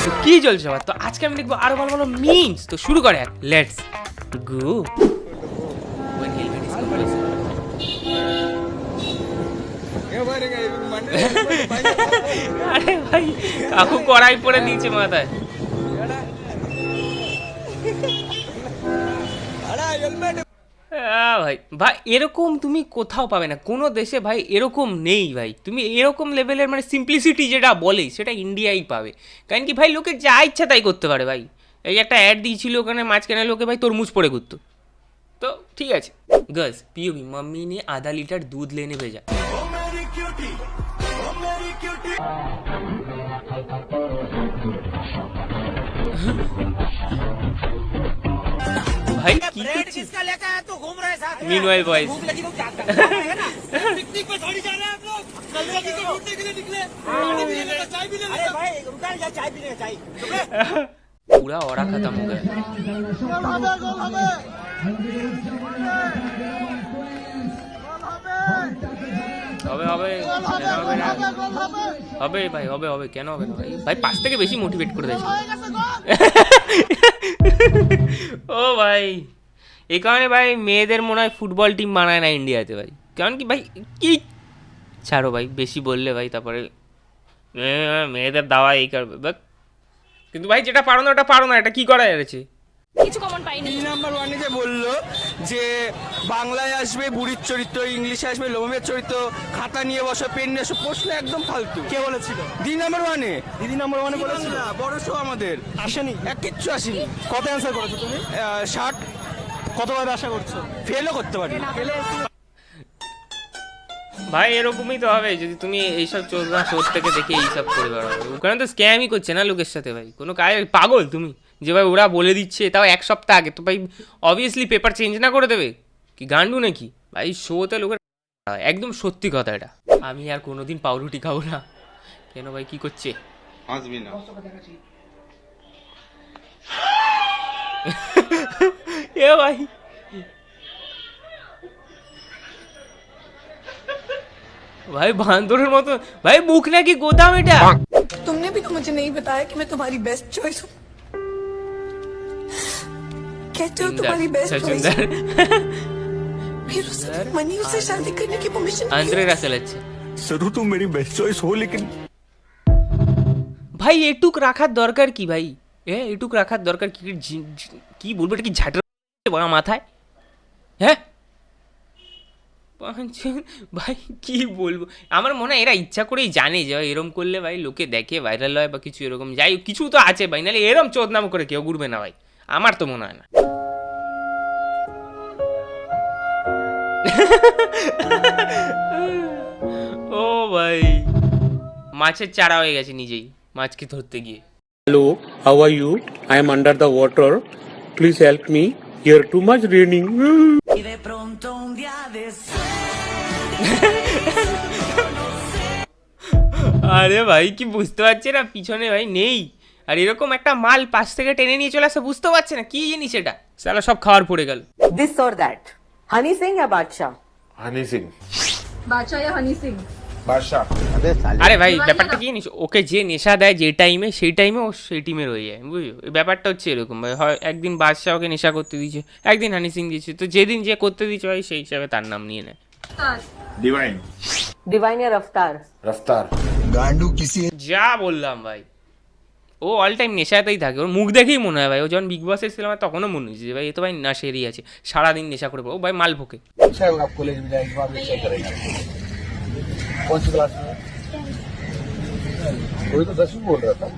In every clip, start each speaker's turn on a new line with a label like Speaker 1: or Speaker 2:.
Speaker 1: তো কি চলছে আবার? তো আজকে আমি দেখবো আরো ভালো ভালো মিমস। তো শুরু করে লেটস গো। আরে ভাই কাকু কড়াই পরে দিয়েছে মাথায়। ভাই ভাই এরকম তুমি কোথাও পাবে না, কোনো দেশে ভাই এরকম নেই ভাই। তুমি এরকম লেভেলের মানে সিম্পলিসিটি যেটা বলে সেটা ইন্ডিয়াই পাবে। কারণ কি ভাই লোকে যা ইচ্ছা তাই করতে পারে ভাই। এই একটা অ্যাড দিয়েছিল ওখানে মাঝখানে লোকে ভাই তরমুজ পড়ে ঘুরতো। তো ঠিক আছে गर्ल्स पीओवी मम्मी ने आधा लीटर दूध लेने भेजा। भाई की
Speaker 2: किसका लेकर है तो घूम रहे साथ में।
Speaker 1: मीनवाइल बॉयज
Speaker 2: भूख लगी तो क्या करना है ना। पिकनिक पे थोड़ी जा रहे हैं आप लोग, कलवा की को ढूंढने के लिए निकले। पानी पीने का चाय पीने का। अरे भाई रुका जा, चाय पीने का चाय।
Speaker 1: पूरा औरा खत्म हो गया। হবে হবে হবে ভাই হবে হবে কেন হবে না ভাই? ভাই পাশ থেকে বেশি মোটিভেট করে দিয়েছে। ও ভাই এই কারণে ভাই মেয়েদের মনে হয় ফুটবল টিম বানায় না ইন্ডিয়াতে ভাই। কারণ কি ভাই কি ছাড়ো ভাই, বেশি বললে ভাই তারপরে মেয়েদের দাওয়া এই করবে। কিন্তু ভাই যেটা পারো না ওটা পারো না, এটা কি করা যাচ্ছে?
Speaker 3: কিছু কমন পাইনি।
Speaker 2: 3 নাম্বার ওয়ানে যে বললো যে বাংলায় আসবে বুড়ির চরিত্র, ইংলিশে আসবে লোমের চরিত্র, খাতা নিয়ে বসো, পেন নিয়ে এসো, প্রশ্ন একদম ফালতু। কে বলেছিল? 3 নাম্বার ওয়ানে। দিদি নাম্বার ওয়ানে বলেছিল বড় শো আমাদের আসেনি, কিচ্ছু আসেনি। কত অ্যান্সার করেছো তুমি? 60। কতবার আশা করছো? ফেলও করতে পারি।
Speaker 1: ভাই এরকমই তো হবে যদি তুমি এইসব চোদনা শোধ থেকে দেখে এইসব করে বেড়াবে। ওখানে তো স্ক্যামই করছে না লোকের সাথে ভাই, কোনো কাজ পাগল তুমি যে ভাই ওরা বলে দিচ্ছে তাও এক সপ্তাহ আগে, তো ভাই অবভিয়াসলি পেপার চেঞ্জ না করে দেবে কি গান্ডু নাকি ভাই? শোতে লোকের একদম সত্যি কথা এটা। আমি আর কোনোদিন পাউরুটি খাবো না। কেন ভাই কি করছে?
Speaker 4: হাসবি না।
Speaker 1: এ ভাই भाई बांदरों मत भाई भूखने की गोदाम बेटा।
Speaker 5: तुमने भी तो मुझे नहीं बताया कि मैं तुम्हारी बेस्ट चॉइस हूँ। कहते हो तुम्हारी बेस्ट चॉइस फिर उससे मनी उससे शादी करने की परमिशन
Speaker 1: आंद्रे रासेल अच्छे
Speaker 2: जरूर तुम मेरी बेस्ट चॉइस हो, लेकिन
Speaker 1: ভাই এটুক রাখার দরকার কি ভাই? এটুক রাখার দরকার কি? কি বলবো এটা কি ঝাঁটার বড় মাথায়? হ্যাঁ ভাই কি বলবো, আমার মনে হয় এরা ইচ্ছা করেই জানে যে এরম করলে ভাই লোকে দেখে ভাইরাল হয় বা কিছু এরকম, যাই কিছু তো আছে ভাই, নাহলে এরম চোদনাম করে কেউ ঘুরবে না ভাই, আমার তো মনে হয় না। ও ভাই মাছের চারা হয়ে গেছে নিজেই মাছকে ধরতে গিয়ে।
Speaker 6: Hello, how are you? I am under the water. Please help me. Here too much raining.
Speaker 1: আরে ভাই কি বুঝতে পারছে না পিছনে ভাই নেই, আর এরকম একটা মাল পাশ থেকে টেনে নিয়ে চলে আসে, বুঝতে পারছে না কি জিনিস এটা, সালা সব খাওয়ার পড়ে গেল।
Speaker 7: This or that? Honey Singh or Badshah?
Speaker 4: Honey Singh.
Speaker 5: बादशाह या हनी सिंह?
Speaker 4: বাদশা।
Speaker 1: আরে ভাই ব্যাপারটা কি জানিস, ওকে যে নেশা দেয় যে টাইমে সেই টাইমে ও সেই টিমের হয়ে যায়, বুঝলো? এই ব্যাপারটা হচ্ছে এরকম ভাই, হয় একদিন বাদশাহ ওকে নেশা করতে দিয়েছে, একদিন হানি সিং দিয়েছে, তো যেদিন যে করতে দিয়েছে ভাই সেই হিসাবে তার নাম নিয়ে নেয়।
Speaker 4: ডিভাইন।
Speaker 7: Divine or Raftar?
Speaker 4: রফতার।
Speaker 1: যা বললাম ভাই, ও অল টাইম নেশাতেই থাকে, ওর মুখ দেখেই মনে হয় ভাই, ও যখন বিগ বসে ছিল আমার তখনও মনে হচ্ছে যে ভাই এ তো ভাই নেশারই আছে, সারাদিন নেশা করে ও ভাই মাল ভোকে।
Speaker 4: कौन सी क्लास में? कोई तो 10वीं बोल रहा था।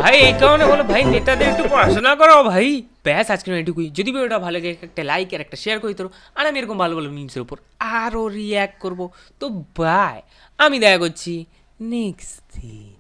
Speaker 1: ভাই এই কারণে বলো ভাই নেতাদের একটু পড়াশোনা করো ভাই। ব্যাস আজকে এটুকুই, যদি ভিডিওটা ভালো লাগে একটা লাইক আর একটা শেয়ার করে তোর, আর আমি এরকম ভালো ভালো মিমসের উপর আরও রিয়্যাক্ট করবো। তো বাই, আমি দেখা করছি নেক্সট দিন।